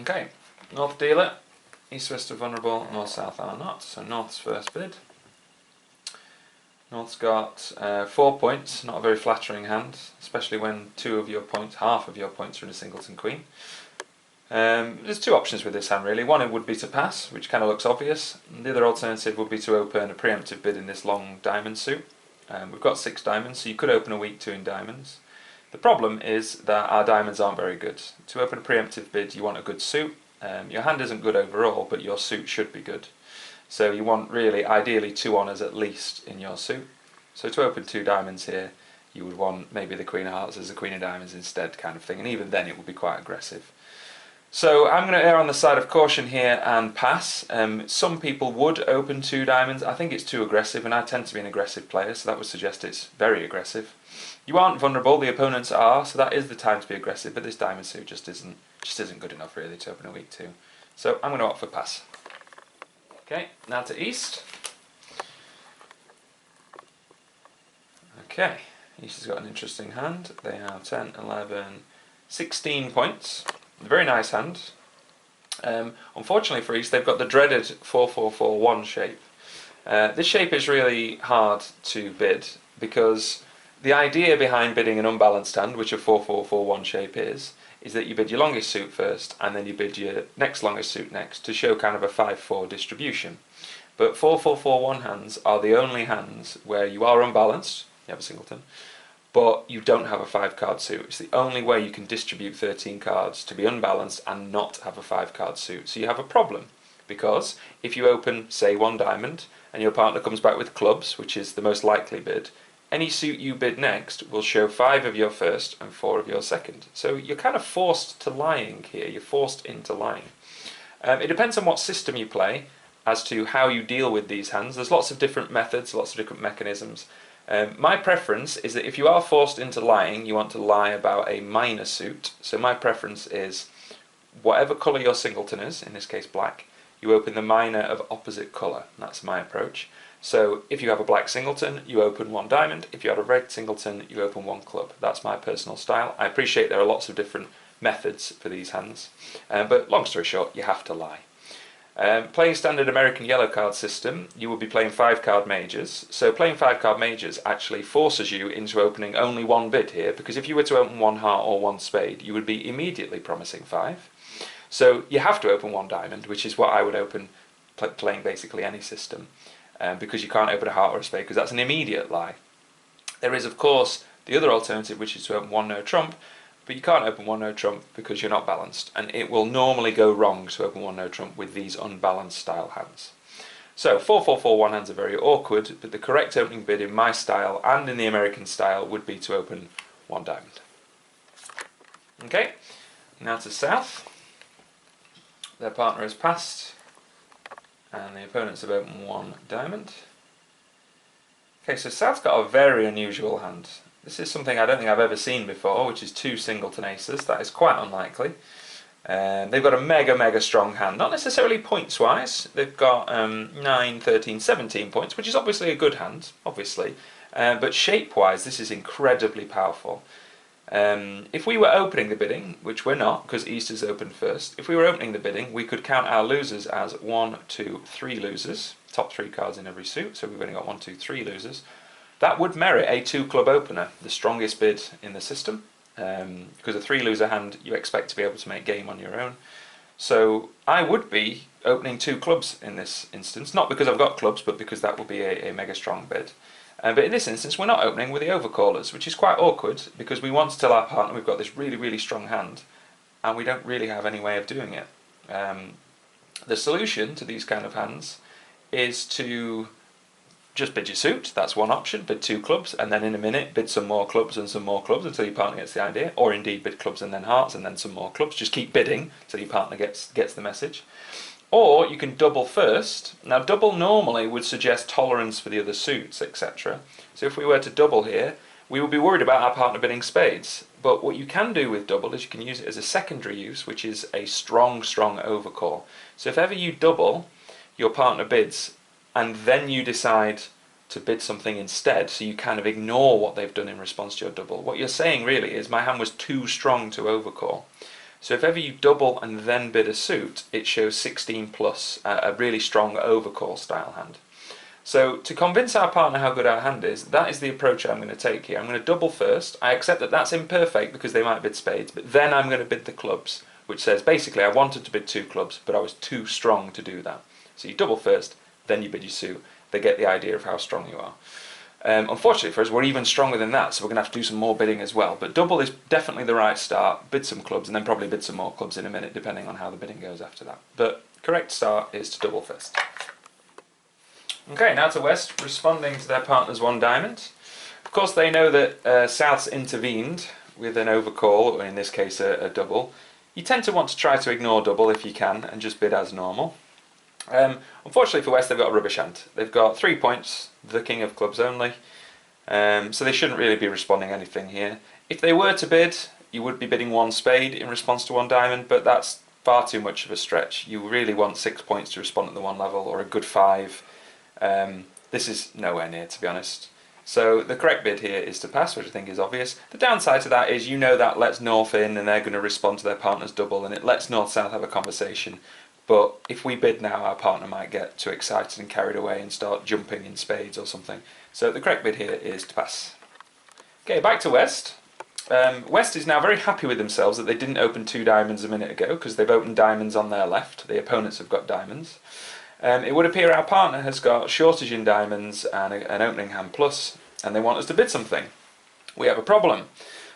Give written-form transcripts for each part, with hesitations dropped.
Okay, North dealer, East-West are vulnerable, North-South are not, so North's first bid. North's got 4 points, not a very flattering hand, especially when half of your points are in a singleton queen. There's two options with this hand really. One, it would be to pass, which kind of looks obvious. And the other alternative would be to open a preemptive bid in this long diamond suit. We've got 6 diamonds, so you could open a weak 2 in diamonds. The problem is that our diamonds aren't very good. To open a preemptive bid, you want a good suit. Your hand isn't good overall, but your suit should be good. So you want really, ideally, 2 honours at least in your suit. So to open 2 diamonds here, you would want maybe the Queen of Hearts as a Queen of Diamonds instead, kind of thing, and even then it would be quite aggressive. So I'm going to err on the side of caution here and pass. Some people would open 2 diamonds. I think it's too aggressive, and I tend to be an aggressive player, so that would suggest it's very aggressive. You aren't vulnerable, the opponents are, so that is the time to be aggressive, but this diamond suit just isn't good enough really to open a weak 2. So I'm going to opt for pass. Okay, now to East. Okay, East has got an interesting hand. They have 10, 11, 16 points. Very nice hand. Unfortunately for East, they've got the dreaded 4-4-4-1 shape. This shape is really hard to bid because the idea behind bidding an unbalanced hand, which a 4-4-4-1 shape is that you bid your longest suit first and then you bid your next longest suit next to show kind of a 5-4 distribution. But 4-4-4-1 hands are the only hands where you are unbalanced, you have a singleton, but you don't have a 5-card suit. It's the only way you can distribute 13 cards to be unbalanced and not have a 5-card suit. So you have a problem, because if you open, say, 1 diamond, and your partner comes back with clubs, which is the most likely bid, any suit you bid next will show 5 of your first and 4 of your second. So you're kind of forced to lying here, you're forced into lying. It depends on what system you play as to how you deal with these hands. There's lots of different methods, lots of different mechanisms. My preference is that if you are forced into lying, you want to lie about a minor suit. So my preference is whatever colour your singleton is, in this case black, you open the minor of opposite colour. That's my approach. So if you have a black singleton, you open 1 diamond. If you have a red singleton, you open 1 club. That's my personal style. I appreciate there are lots of different methods for these hands, but long story short, you have to lie. Playing standard American yellow card system, you will be playing 5-card majors. So playing 5-card majors actually forces you into opening only 1 bid here, because if you were to open 1 heart or 1 spade, you would be immediately promising 5. So you have to open 1 diamond, which is what I would open playing basically any system, because you can't open a heart or a spade, because that's an immediate lie. There is, of course, the other alternative, which is to open 1 no trump, but you can't open 1 no trump because you're not balanced, and it will normally go wrong to open 1 no trump with these unbalanced style hands. So 4-4-4-1 hands are very awkward, but the correct opening bid in my style and in the American style would be to open 1 diamond. Okay, now to South. Their partner has passed, and the opponents have opened 1 diamond. Okay, so South's got a very unusual hand. This is something I don't think I've ever seen before, which is 2 singleton aces. That is quite unlikely. They've got a mega strong hand, not necessarily points wise. They've got 9, 13, 17 points, which is obviously a good hand, obviously, but shape wise this is incredibly powerful. If we were opening the bidding, which we're not because East is opened first, if we were opening the bidding we could count our losers as 1, 2, 3 losers, top 3 cards in every suit, so we've only got 1, 2, 3 losers. That would merit a 2-club opener, the strongest bid in the system, because a 3-loser hand you expect to be able to make game on your own. So I would be opening 2 clubs in this instance, not because I've got clubs, but because that will be a mega strong bid. But in this instance we're not opening with the overcallers, which is quite awkward, because we want to tell our partner we've got this really strong hand, and we don't really have any way of doing it. The solution to these kind of hands is to just bid your suit. That's one option, bid 2 clubs, and then in a minute bid some more clubs and some more clubs until your partner gets the idea, or indeed bid clubs and then hearts and then some more clubs. Just keep bidding until your partner gets the message. Or you can double first. Now double normally would suggest tolerance for the other suits, etc. So if we were to double here, we would be worried about our partner bidding spades. But what you can do with double is you can use it as a secondary use, which is a strong overcall. So if ever you double, your partner bids, and then you decide to bid something instead, so you kind of ignore what they've done in response to your double. What you're saying really is my hand was too strong to overcall. So if ever you double and then bid a suit, it shows 16 plus, a really strong overcall style hand. So to convince our partner how good our hand is, that is the approach I'm going to take here. I'm going to double first. I accept that that's imperfect because they might bid spades, but then I'm going to bid the clubs, which says basically I wanted to bid 2 clubs, but I was too strong to do that. So you double first, then you bid your suit. They get the idea of how strong you are. Unfortunately for us, we're even stronger than that, so we're going to have to do some more bidding as well. But double is definitely the right start. Bid some clubs, and then probably bid some more clubs in a minute, depending on how the bidding goes after that. But correct start is to double first. Okay, now to West, responding to their partner's 1 diamond. Of course, they know that South's intervened with an overcall, or in this case a double. You tend to want to try to ignore double if you can, and just bid as normal. Unfortunately for West, they've got a rubbish hand. They've got 3 points, the king of clubs only, so they shouldn't really be responding anything here. If they were to bid, you would be bidding 1 spade in response to 1 diamond, but that's far too much of a stretch. You really want 6 points to respond at the 1 level, or a good 5. This is nowhere near, to be honest. So the correct bid here is to pass, which I think is obvious. The downside to that is, you know, that lets North in and they're going to respond to their partner's double, and it lets North-South have a conversation. But if we bid now, our partner might get too excited and carried away and start jumping in spades or something. So the correct bid here is to pass. Okay, back to West. West is now very happy with themselves that they didn't open 2 diamonds a minute ago, because they've opened diamonds on their left. The opponents have got diamonds. It would appear our partner has got shortage in diamonds and an opening hand plus, and they want us to bid something. We have a problem.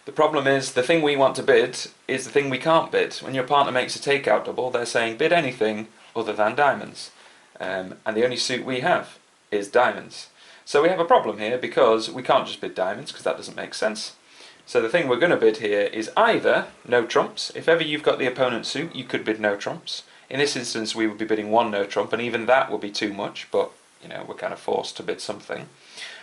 The problem is, the thing we want to bid is the thing we can't bid. When your partner makes a takeout double, they're saying bid anything other than diamonds. And the only suit we have is diamonds. So we have a problem here, because we can't just bid diamonds, because that doesn't make sense. So the thing we're going to bid here is either no trumps. If ever you've got the opponent's suit, you could bid no trumps. In this instance, we would be bidding 1 no trump, and even that would be too much, but you know, we're kind of forced to bid something.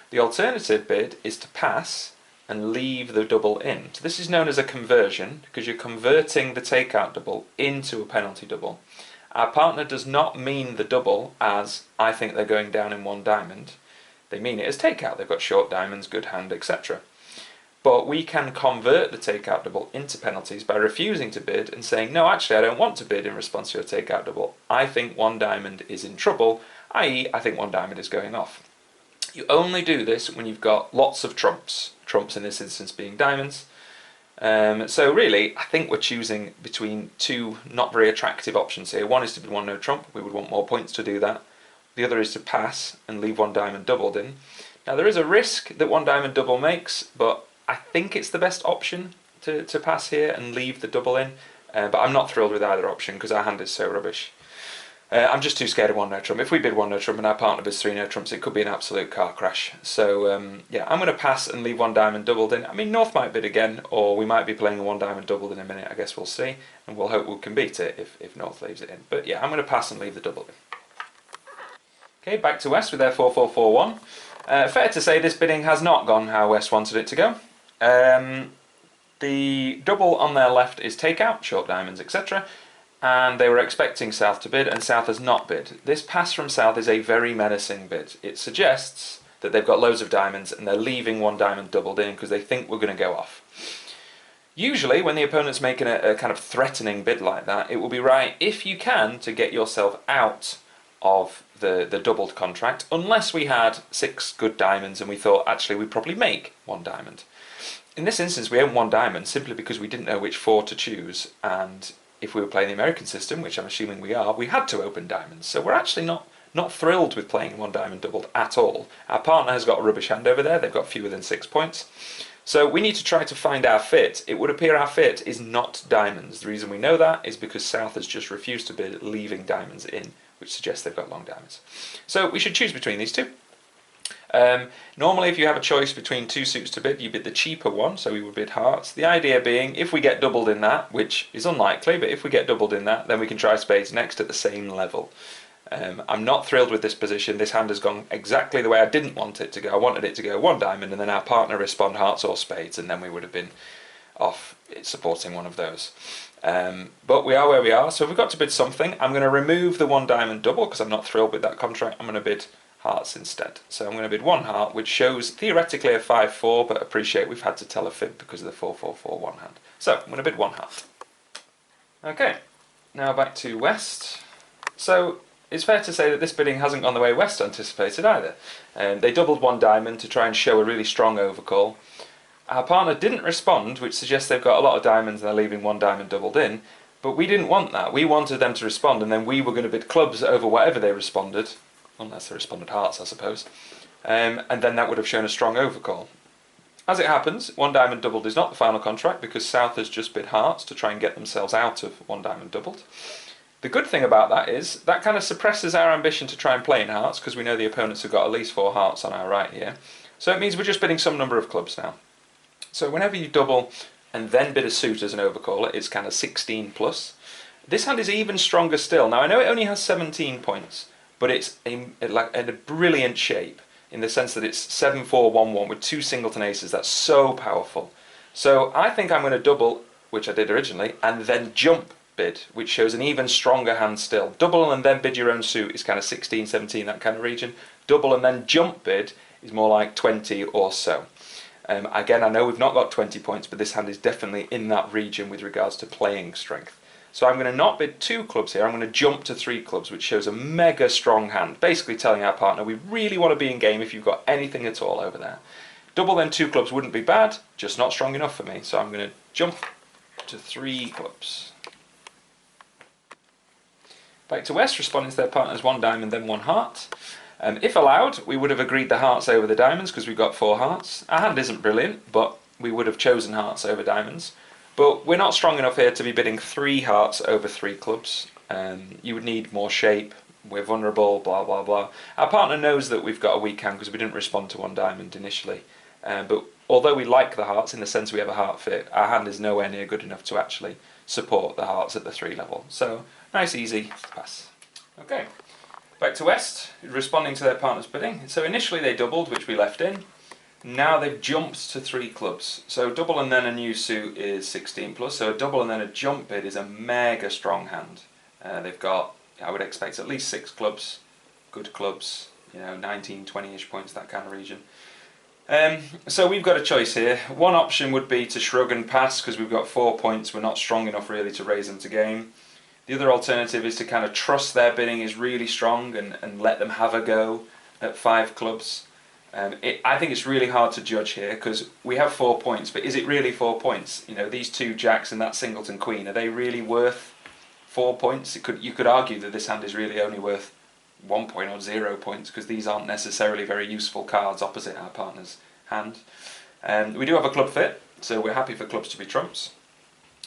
The alternative bid is to pass and leave the double in. So this is known as a conversion, because you're converting the takeout double into a penalty double. Our partner does not mean the double as, I think they're going down in 1 diamond. They mean it as takeout. They've got short diamonds, good hand, etc. But we can convert the takeout double into penalties by refusing to bid and saying, no, actually I don't want to bid in response to your takeout double. I think 1 diamond is in trouble, i.e. I think 1 diamond is going off. You only do this when you've got lots of trumps. Trumps in this instance being diamonds. So really, I think we're choosing between 2 not very attractive options here. One is to bid 1 no trump. We would want more points to do that. The other is to pass and leave 1 diamond doubled in. Now there is a risk that 1 diamond double makes, but I think it's the best option to pass here and leave the double in. But I'm not thrilled with either option, because our hand is so rubbish. I'm just too scared of 1 no trump. If we bid 1 no trump and our partner bids 3 no trumps, it could be an absolute car crash. So yeah, I'm going to pass and leave 1 diamond doubled in. I mean, North might bid again, or we might be playing a 1 diamond doubled in a minute. I guess we'll see, and we'll hope we can beat it if North leaves it in. But yeah, I'm going to pass and leave the double in. Okay, back to West with their 4-4-4-1. Fair to say this bidding has not gone how West wanted it to go. The double on their left is takeout, short diamonds, etc. And they were expecting South to bid, and South has not bid. This pass from South is a very menacing bid. It suggests that they've got loads of diamonds and they're leaving 1 diamond doubled in because they think we're going to go off. Usually when the opponent's making a kind of threatening bid like that, it will be right, if you can, to get yourself out of the doubled contract, unless we had 6 good diamonds and we thought actually we'd probably make 1 diamond. In this instance we owned 1 diamond simply because we didn't know which 4 to choose, and if we were playing the American system, which I'm assuming we are, we had to open diamonds. So we're actually not thrilled with playing 1 diamond doubled at all. Our partner has got a rubbish hand over there. They've got fewer than 6 points. So we need to try to find our fit. It would appear our fit is not diamonds. The reason we know that is because South has just refused to bid, leaving diamonds in, which suggests they've got long diamonds. So we should choose between these 2. Normally if you have a choice between 2 suits to bid, you bid the cheaper one, so we would bid hearts. The idea being, if we get doubled in that, which is unlikely, but if we get doubled in that, then we can try spades next at the same level. I'm not thrilled with this position. This hand has gone exactly the way I didn't want it to go. I wanted it to go 1 diamond and then our partner respond hearts or spades, and then we would have been off supporting one of those. But we are where we are, so if we've got to bid something, I'm going to remove the 1 diamond double because I'm not thrilled with that contract. I'm going to bid hearts instead. So I'm going to bid 1 heart, which shows theoretically a 5-4, but appreciate we've had to tell a fib because of the 4-4-4-1 hand. So I'm going to bid 1 heart. Okay, now back to West. So it's fair to say that this bidding hasn't gone the way West anticipated either. They doubled one diamond to try and show a really strong overcall. Our partner didn't respond, which suggests they've got a lot of diamonds and they're leaving one diamond doubled in. But we didn't want that. We wanted them to respond, and then we were going to bid clubs over whatever they responded, unless they responded hearts, I suppose. And then that would have shown a strong overcall. As it happens, one diamond doubled is not the final contract because South has just bid hearts to try and get themselves out of one diamond doubled. The good thing about that is that kind of suppresses our ambition to try and play in hearts because we know the opponents have got at least 4 hearts on our right here. So it means we're just bidding some number of clubs now. So whenever you double and then bid a suit as an overcaller, it's kind of 16 plus. This hand is even stronger still. Now I know it only has 17 points, but it's in a brilliant shape in the sense that it's 7-4-1-1 with 2 singleton aces. That's so powerful. So I think I'm going to double, which I did originally, and then jump bid, which shows an even stronger hand still. Double and then bid your own suit is kind of 16, 17, that kind of region. Double and then jump bid is more like 20 or so. Again, I know we've not got 20 points, but this hand is definitely in that region with regards to playing strength. So I'm going to not bid 2 clubs here, I'm going to jump to 3 clubs, which shows a mega strong hand, basically telling our partner we really want to be in game if you've got anything at all over there. Double then 2 clubs wouldn't be bad, just not strong enough for me, so I'm going to jump to 3 clubs. Back to West, responding to their partner's 1 diamond, then 1 heart. If allowed, we would have agreed the hearts over the diamonds because we've got 4 hearts. Our hand isn't brilliant, but we would have chosen hearts over diamonds. But we're not strong enough here to be bidding 3 hearts over 3 clubs. You would need more shape, we're vulnerable, blah blah blah. Our partner knows that we've got a weak hand because we didn't respond to 1 diamond initially. But although we like the hearts in the sense we have a heart fit, our hand is nowhere near good enough to actually support the hearts at the 3 level. So nice easy pass. Okay, back to West, responding to their partner's bidding. So initially they doubled, which we left in. Now they've jumped to 3 clubs. So double and then a new suit is 16 plus. So a double and then a jump bid is a mega strong hand. They've got, I would expect, at least 6 clubs, good clubs, 19, 20-ish points, that kind of region. So we've got a choice here. One option would be to shrug and pass because we've got 4 points. We're not strong enough really to raise them to game. The other alternative is to kind of trust their bidding is really strong and let them have a go at 5 clubs. I think it's really hard to judge here because we have 4 points, but is it really 4 points? These 2 jacks and that singleton queen, are they really worth 4 points? You could argue that this hand is really only worth 1 point or 0 points because these aren't necessarily very useful cards opposite our partner's hand. We do have a club fit, so we're happy for clubs to be trumps.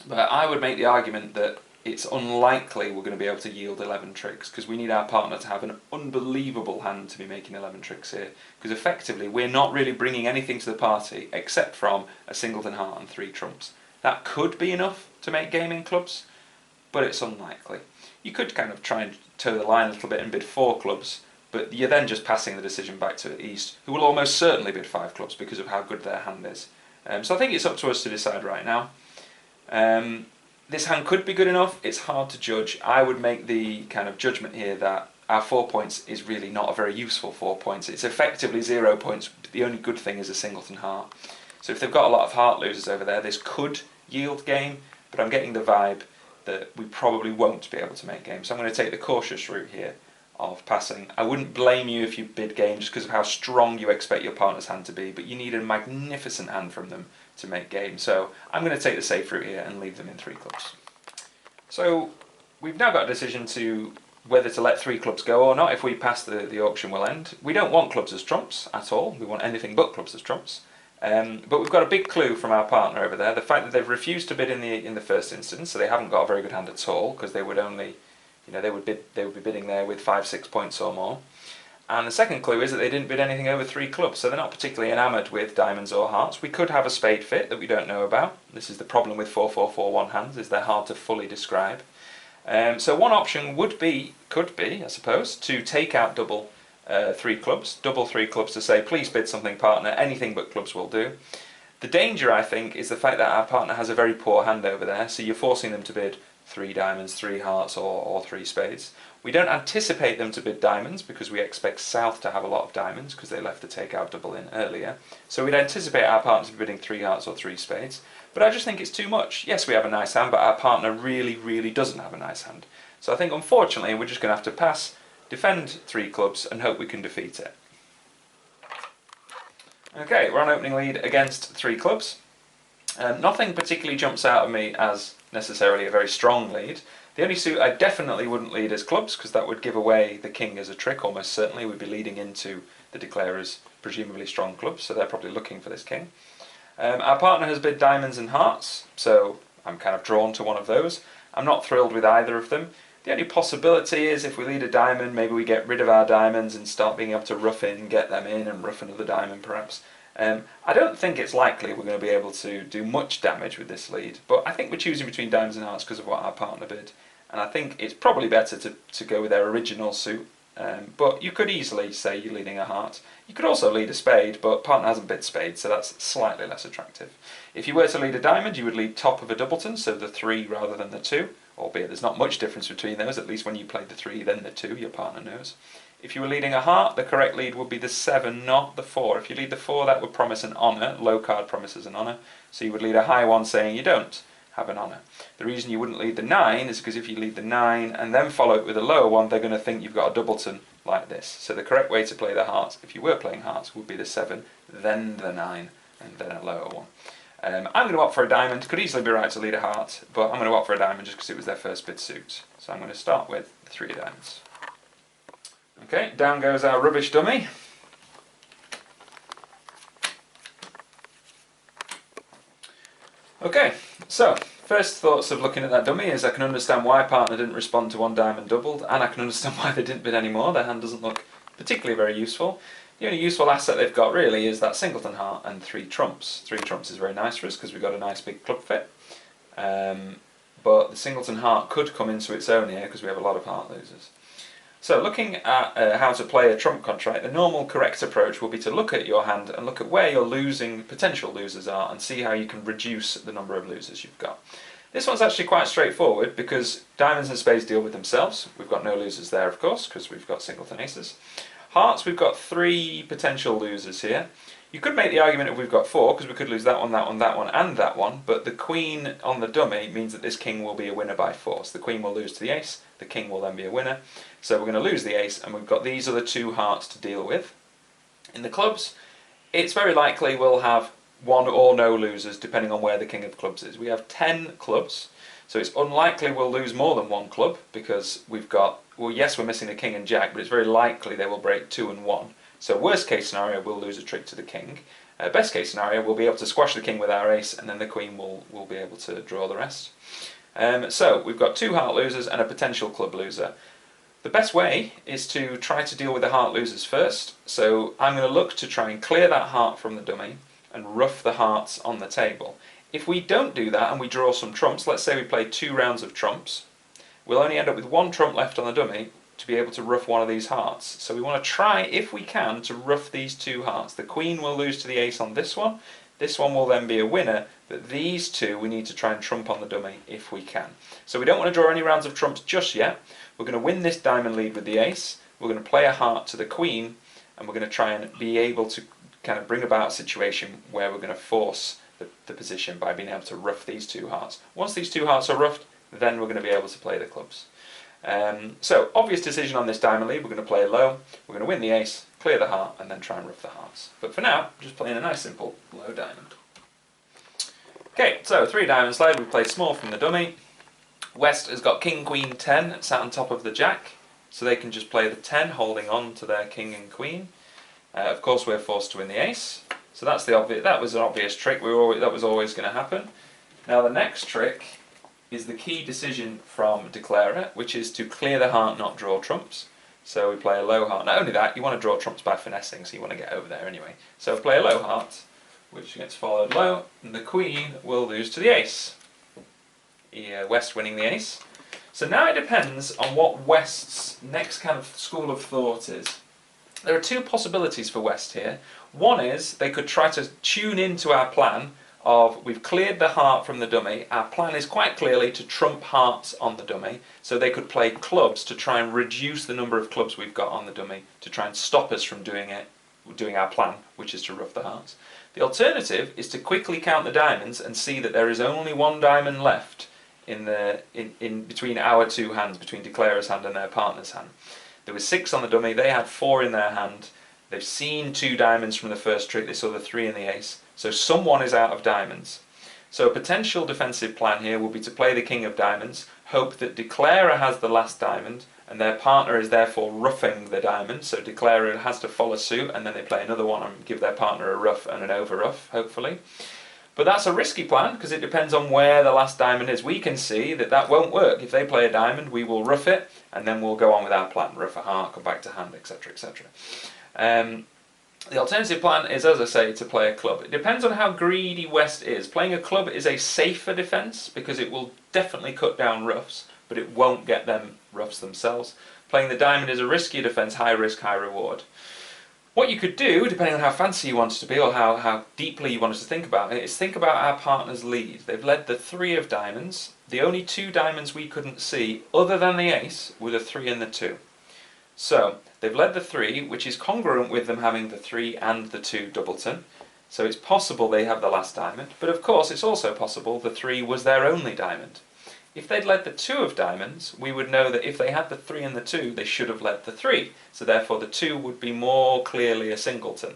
But I would make the argument that it's unlikely we're going to be able to yield 11 tricks because we need our partner to have an unbelievable hand to be making 11 tricks here because effectively we're not really bringing anything to the party except from a singleton heart and 3 trumps. That could be enough to make game in clubs, but it's unlikely. You could kind of try and toe the line a little bit and bid 4 clubs, but you're then just passing the decision back to East, who will almost certainly bid 5 clubs because of how good their hand is. So I think it's up to us to decide right now. This hand could be good enough, it's hard to judge. I would make the kind of judgment here that our 4 points is really not a very useful 4 points. It's effectively 0 points, but the only good thing is a singleton heart. So if they've got a lot of heart losers over there, this could yield game, but I'm getting the vibe that we probably won't be able to make game. So I'm going to take the cautious route here of passing. I wouldn't blame you if you bid game just because of how strong you expect your partner's hand to be, but you need a magnificent hand from them to make game. So I'm going to take the safe route here and leave them in 3 clubs. So we've now got a decision to whether to let 3 clubs go or not. If we pass, the auction will end. We don't want clubs as trumps at all. We want anything but clubs as trumps. But we've got a big clue from our partner over there. The fact that they've refused to bid in the first instance, so they haven't got a very good hand at all because they would only, they would be bidding there with 5-6 points or more. And the second clue is that they didn't bid anything over 3 clubs, so they're not particularly enamoured with diamonds or hearts. We could have a spade fit that we don't know about. This is the problem with 4-4-4-1 hands, is they're hard to fully describe. So one option could be, I suppose, to take out double 3 clubs, double 3 clubs to say, please bid something partner, anything but clubs will do. The danger, I think, is the fact that our partner has a very poor hand over there, so you're forcing them to bid 3 diamonds, 3 hearts or 3 spades. We don't anticipate them to bid diamonds because we expect South to have a lot of diamonds because they left the takeout double in earlier. So we'd anticipate our partner to be bidding 3 hearts or 3 spades. but I just think it's too much. Yes, we have a nice hand, but our partner really, really doesn't have a nice hand. So I think, unfortunately, we're just going to have to pass, defend 3 clubs, and hope we can defeat it. Okay, we're on opening lead against 3 clubs. Nothing particularly jumps out at me as necessarily a very strong lead. The only suit I definitely wouldn't lead is clubs, because that would give away the king as a trick, almost certainly. We'd be leading into the declarer's presumably strong clubs, so they're probably looking for this king. Our partner has bid diamonds and hearts, so I'm kind of drawn to one of those. I'm not thrilled with either of them. The only possibility is if we lead a diamond, maybe we get rid of our diamonds and start being able to rough in, get them in, and rough another diamond perhaps. I don't think it's likely we're going to be able to do much damage with this lead, but I think we're choosing between diamonds and hearts because of what our partner bid, and I think it's probably better to go with their original suit. But you could easily say you're leading a heart. You could also lead a spade, but partner hasn't bid spade, so that's slightly less attractive. If you were to lead a diamond, you would lead top of a doubleton, so the 3 rather than the 2, albeit there's not much difference between those, at least when you played the 3 then the 2, your partner knows. If you were leading a heart, the correct lead would be the 7, not the 4. If you lead the 4, that would promise an honour. Low card promises an honour, so you would lead a high one saying you don't have an honour. The reason you wouldn't lead the 9 is because if you lead the 9 and then follow it with a lower one, they're going to think you've got a doubleton like this. So the correct way to play the hearts, if you were playing hearts, would be the 7, then the 9, and then a lower one. I'm going to opt for a diamond. Could easily be right to lead a heart, but I'm going to opt for a diamond just because it was their first bid suit. So I'm going to start with 3 diamonds. Okay, down goes our rubbish dummy. Okay, so first thoughts of looking at that dummy is I can understand why partner didn't respond to 1 diamond doubled, and I can understand why they didn't bid any more. Their hand doesn't look particularly very useful. The only useful asset they've got really is that singleton heart and 3 trumps. 3 trumps is very nice for us because we've got a nice big club fit. But the singleton heart could come into its own here because we have a lot of heart losers. So looking at how to play a trump contract, the normal correct approach will be to look at your hand and look at where your potential losers are and see how you can reduce the number of losers you've got. This one's actually quite straightforward because diamonds and spades deal with themselves. We've got no losers there, of course, because we've got singleton aces. Hearts, we've got 3 potential losers here. You could make the argument if we've got 4, because we could lose that one, that one, that one, and that one, but the queen on the dummy means that this king will be a winner by force. The queen will lose to the ace, the king will then be a winner. So we're going to lose the ace, and we've got these other 2 hearts to deal with. In the clubs, it's very likely we'll have 1 or no losers, depending on where the king of clubs is. We have 10 clubs, so it's unlikely we'll lose more than 1 club, because we've got, well, yes, we're missing the king and jack, but it's very likely they will break 2 and 1. So worst case scenario, we'll lose a trick to the king. Best case scenario, we'll be able to squash the king with our ace, and then the queen will be able to draw the rest. So we've got 2 heart losers and a potential club loser. The best way is to try to deal with the heart losers first. So I'm going to look to try and clear that heart from the dummy and rough the hearts on the table. If we don't do that and we draw some trumps, let's say we play 2 rounds of trumps, we'll only end up with 1 trump left on the dummy to be able to rough one of these hearts. So we want to try, if we can, to rough these 2 hearts. The queen will lose to the ace on this one will then be a winner, but these 2 we need to try and trump on the dummy if we can. So we don't want to draw any rounds of trumps just yet. We're going to win this diamond lead with the ace, we're going to play a heart to the queen, and we're going to try and be able to kind of bring about a situation where we're going to force the position by being able to rough these 2 hearts. Once these 2 hearts are roughed, then we're going to be able to play the clubs. So, obvious decision on this diamond lead, we're going to play low, we're going to win the ace, clear the heart, and then try and rough the hearts. But for now, just playing a nice simple low diamond. Okay, so 3 diamonds led, we played small from the dummy. West has got king, queen, 10 sat on top of the jack, so they can just play the 10 holding on to their king and queen. Of course we're forced to win the ace, so that's that was an obvious trick, that was always going to happen. Now the next trick is the key decision from declarer, which is to clear the heart, not draw trumps. So we play a low heart. Not only that, you want to draw trumps by finessing, so you want to get over there anyway. So play a low heart, which gets followed low, and the queen will lose to the ace. West winning the ace. So now it depends on what West's next kind of school of thought is. There are 2 possibilities for West here. One is they could try to tune into our plan of we've cleared the heart from the dummy. Our plan is quite clearly to trump hearts on the dummy, so they could play clubs to try and reduce the number of clubs we've got on the dummy to try and stop us from doing our plan, which is to rough the hearts. The alternative is to quickly count the diamonds and see that there is only one diamond left in between our two hands, between declarer's hand and their partner's hand. There was 6 on the dummy, they had 4 in their hand. They've seen 2 diamonds from the first trick, they saw the 3 and the ace. So someone is out of diamonds. So a potential defensive plan here will be to play the king of diamonds, hope that declarer has the last diamond, and their partner is therefore roughing the diamond, so declarer has to follow suit, and then they play another one and give their partner a rough and an over rough, hopefully. But that's a risky plan, because it depends on where the last diamond is. We can see that that won't work. If they play a diamond, we will rough it, and then we'll go on with our plan. Rough a heart, come back to hand, etc, etc. The alternative plan is, as I say, to play a club. It depends on how greedy West is. Playing a club is a safer defence, because it will definitely cut down roughs, but it won't get them roughs themselves. Playing the diamond is a riskier defence, high risk, high reward. What you could do, depending on how fancy you want it to be, or how deeply you want us to think about it, is think about our partner's lead. They've led the 3 of diamonds. The only 2 diamonds we couldn't see, other than the ace, were the 3 and the 2. So, they've led the 3, which is congruent with them having the 3 and the 2 doubleton. So it's possible they have the last diamond, but of course it's also possible the 3 was their only diamond. If they'd led the 2 of diamonds, we would know that if they had the 3 and the 2, they should have led the 3. So therefore the 2 would be more clearly a singleton.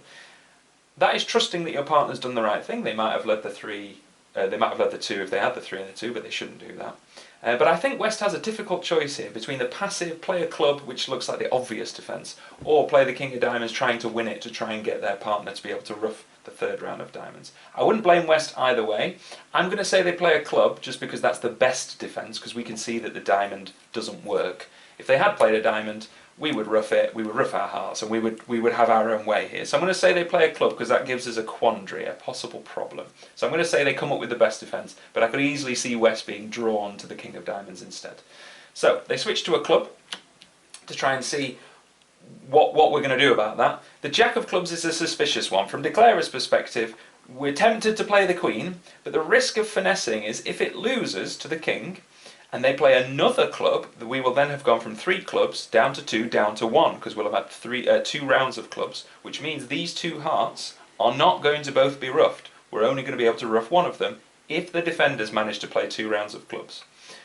That is trusting that your partner's done the right thing. They might have led the 3, they might have led the 2 if they had the 3 and the 2, but they shouldn't do that. But I think West has a difficult choice here between the passive play a club, which looks like the obvious defence, or play the king of diamonds trying to win it to try and get their partner to be able to rough the 3rd round of diamonds. I wouldn't blame West either way. I'm going to say they play a club just because that's the best defence, because we can see that the diamond doesn't work. If they had played a diamond, we would rough it, we would rough our hearts, and we would have our own way here. So I'm going to say they play a club because that gives us a quandary, a possible problem. So I'm going to say they come up with the best defence, but I could easily see West being drawn to the king of diamonds instead. So they switch to a club to try and see what we're going to do about that. The jack of clubs is a suspicious one. From declarer's perspective, we're tempted to play the queen, but the risk of finessing is if it loses to the king, and they play another club, we will then have gone from 3 clubs down to 2, down to 1, because we'll have had 2 rounds of clubs, which means these 2 hearts are not going to both be roughed. We're only going to be able to rough one of them if the defenders manage to play 2 rounds of clubs.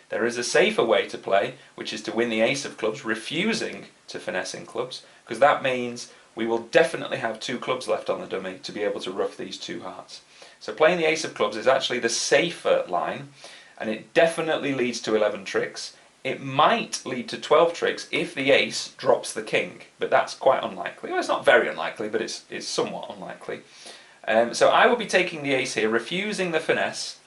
There is a safer way to play, which is to win the ace of clubs, refusing to finesse in clubs, because that means we will definitely have 2 clubs left on the dummy to be able to rough these 2 hearts. So playing the ace of clubs is actually the safer line, and it definitely leads to 11 tricks. It might lead to 12 tricks if the ace drops the king, but that's quite unlikely. Well, it's not very unlikely, but it's somewhat unlikely. So I will be taking the ace here, refusing the finesse,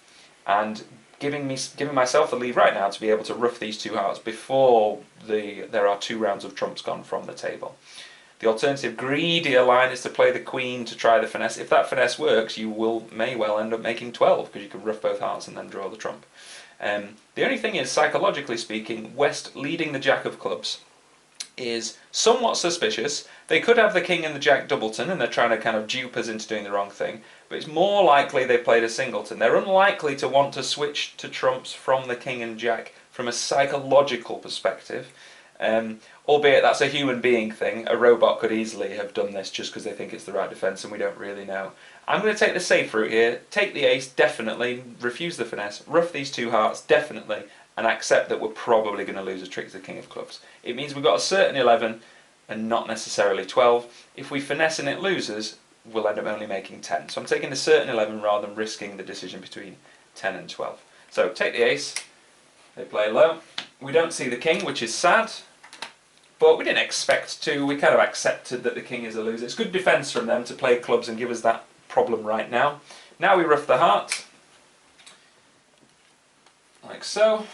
and giving myself the lead right now to be able to rough these 2 hearts before there are 2 rounds of trumps gone from the table. The alternative, greedier line is to play the queen to try the finesse. If that finesse works, you may well end up making 12, because you can rough both hearts and then draw the trump. The only thing is, psychologically speaking, West leading the jack of clubs is somewhat suspicious. They could have the king and the jack doubleton, and they're trying to kind of dupe us into doing the wrong thing, but it's more likely they played a singleton. They're unlikely to want to switch to trumps from the king and jack from a psychological perspective. Albeit that's a human being thing. A robot could easily have done this just because they think it's the right defence, and we don't really know. I'm going to take the safe route here, take the ace, definitely, refuse the finesse, rough these 2 hearts, definitely, and accept that we're probably going to lose a trick to the king of clubs. It means we've got a certain 11 and not necessarily 12. If we finesse and it loses, we'll end up only making 10. So I'm taking the certain 11 rather than risking the decision between 10 and 12. So take the ace, they play low. We don't see the king, which is sad. But we didn't expect to. We kind of accepted that the king is a loser. It's good defence from them to play clubs and give us that problem right now. Now we rough the heart, like so.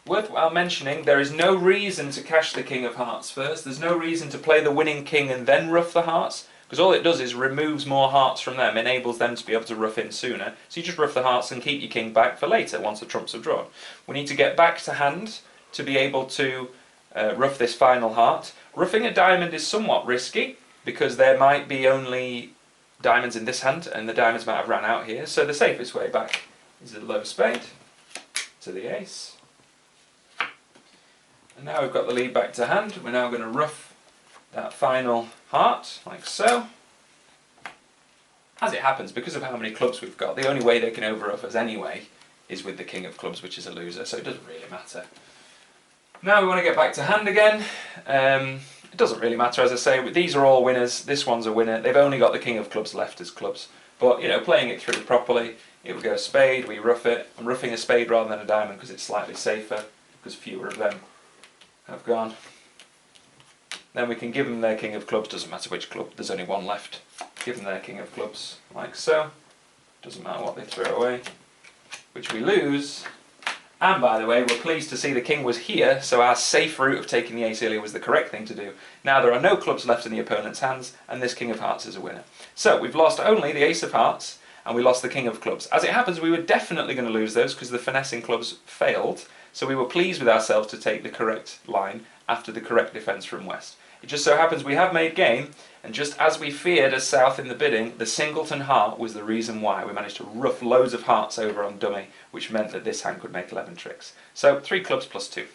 Worthwhile mentioning, there is no reason to cash the king of hearts first. There's no reason to play the winning king and then rough the hearts, because all it does is removes more hearts from them, enables them to be able to rough in sooner. So you just rough the hearts and keep your king back for later, once the trumps are drawn. We need to get back to hand to be able to rough this final heart. Roughing a diamond is somewhat risky, because there might be only diamonds in this hand, and the diamonds might have run out here, so the safest way back is a low spade to the ace. And now we've got the lead back to hand. We're now going to rough that final heart, like so. as it happens, because of how many clubs we've got, the only way they can over-ruff us anyway is with the king of clubs, which is a loser, so it doesn't really matter. Now we want to get back to hand again. It doesn't really matter, as I say, these are all winners, this one's a winner, they've only got the king of clubs left as clubs. But, you know, playing it through properly, it would go spade, we ruff it. I'm ruffing a spade rather than a diamond because it's slightly safer, because fewer of them have gone. Then we can give them their king of clubs, doesn't matter which club, there's only one left. Give them their king of clubs, like so. Doesn't matter what they throw away, which we lose. And by the way, we're pleased to see the king was here, so our safe route of taking the ace earlier was the correct thing to do. Now there are no clubs left in the opponent's hands, and this king of hearts is a winner. So we've lost only the ace of hearts, and we lost the king of clubs. As it happens, we were definitely going to lose those because the finessing clubs failed, so we were pleased with ourselves to take the correct line after the correct defence from west. It just so happens we have made game, and just as we feared as south in the bidding, the singleton heart was the reason why. We managed to ruff loads of hearts over on dummy, which meant that this hand could make 11 tricks. So 3 clubs plus 2.